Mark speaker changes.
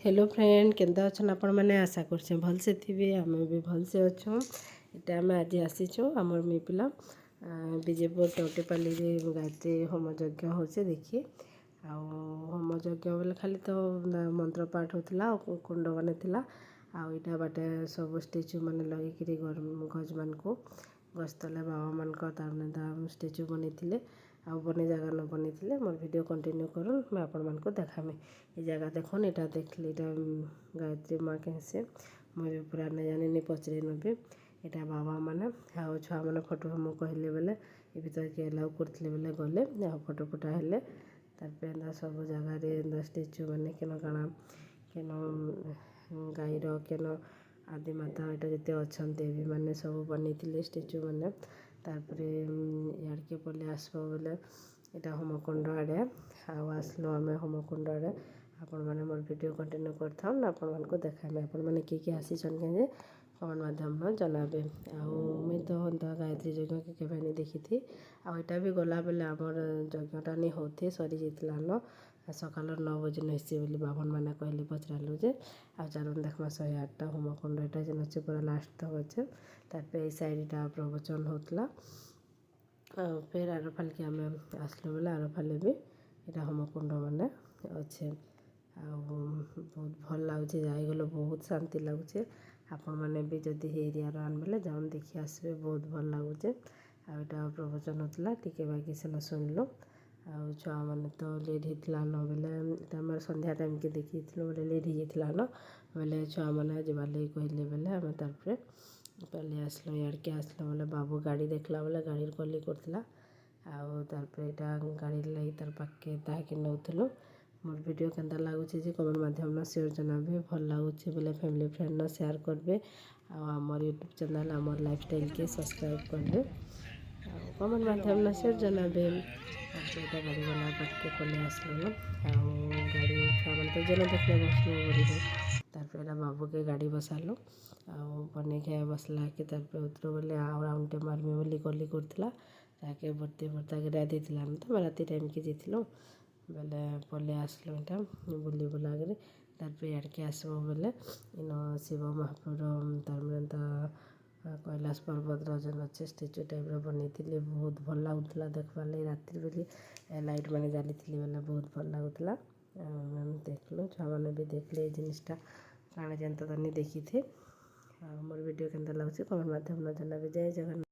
Speaker 1: Hello friend केंदा अच्छन आपण मैंने आशा करछे भलसे थिबे आम भी भलसे अच्छुँ। इटा आम आज आसीचु आमर मी पिला विजयपुर टोटेपाली गायत्री होम यज्ञ होचे देखिए होम यज्ञ बोले खाली तो मंत्र पाठ होता कुंड बने आईटा बाटे सब स्टेचू मैंने लगे गज मान को गज तले बाबा मान स्टेचू बनी आउ बने जगह न बनी मोर वीडियो कंटिन्यू करूँ मैं आपण मान को देखामी ये जगह देखो यहाँ देखली गायत्री माँ कैसे मुझे पूरा नहीं जानी पचरे नबी यहाँ बाबा मैंने आउ छुआ मैंने फोटो हम कहले बेले ये भर के अलाउ करते बेले गले फोटो फटा हेले तार सब जगह स्टेचू मैंने केन काण केन गाईर केन आदि माता यहाँ जिते अच्छा देवी मैंने सब बनी स्टेचू मैंने तापर इड़के पलि आसब बोले यहाँ होमकुंड आड़े आसलु आम होमकुंड आड़े आपण मैंने मोर वीडियो कंटिन्यू करता आपण मान को देखामे आपण मैंने किए आसीचन के कमेंट माध्यम जनाबे मुई तो गायत्री यज्ञ के केवे नहीं देखी थी आईटा भी गला बेले आमर यज्ञटा नहीं होते सरी जाता न सकाल 9 बजे नसी बोली बाभन मैंने कहले पचरालु जे चारुन देखमा 108टा होमकुंड यहाँ जेन अच्छे पूरा लास्ट तक अच्छे तार ये साइडटा प्रवचन होता फिर आर फाल के आम आसलु बेले आर फाले भी यहाँ होमकुंड मैंने अच्छे बहुत भल लगुच जागल बहुत शांति लगुच आपण मैंने भी जदि एरिया आन बेले जाऊन देखी आसबे बहुत भल लगुच आईटा प्रवचन होता टिके बाकी सेन शुणलु छुआ मैंने तो लेट होता न बेले आम संध्या टाइम के देखी बोले लेट होता न बेले छुआ मैंने जबार लगे कहले बेले आम तार पहले आसलु इड़के आसलु बोले बाबू गाड़ी देखला बोले गाड़ी कली करता यहाँ गाड़ी लगी तार पाखे ताकि नौलु मोर वीडियो केंदा लगुच कमेंट माध्यम शेयर जनाबे भल लगुच बोले फैमिली फ्रेंड न शेयर करेंगे आमर यूट्यूब चैनल आमर लाइफस्टाइल के सब्सक्राइब करेंगे कमेंट माध्यम शेयर जनाबे यहाँ गाड़ी वाला पाखे पलि आसलु गाड़ी छुआ मैंने तो जेन देखले बसलु गाड़ी तार बाबू के गाड़ी बसालु बने के बसला के उतर बोले राउंडे मारमी बोली गली करता ताके बर्ते बर्ता के राधे तो राति टाइम के जीतलु बेले पलि आसलु यहाँ बुली बुला कर तार इड़के आसब बेले इन शिव महाप्रभु तार कैलाश पर्वत जेन अच्छे स्टेचू टाइप बनी बहुत भल लगुला देखबार लगे राति बोली लाइट मैंने जाली बेले बहुत भल लगुला देखलु छुआ मैंने भी देखले जिनटा काण जनता देखी थे मोर वीडियो केंदा लगुच कमेंट माध्यम जनाबे जय जगन्नाथ।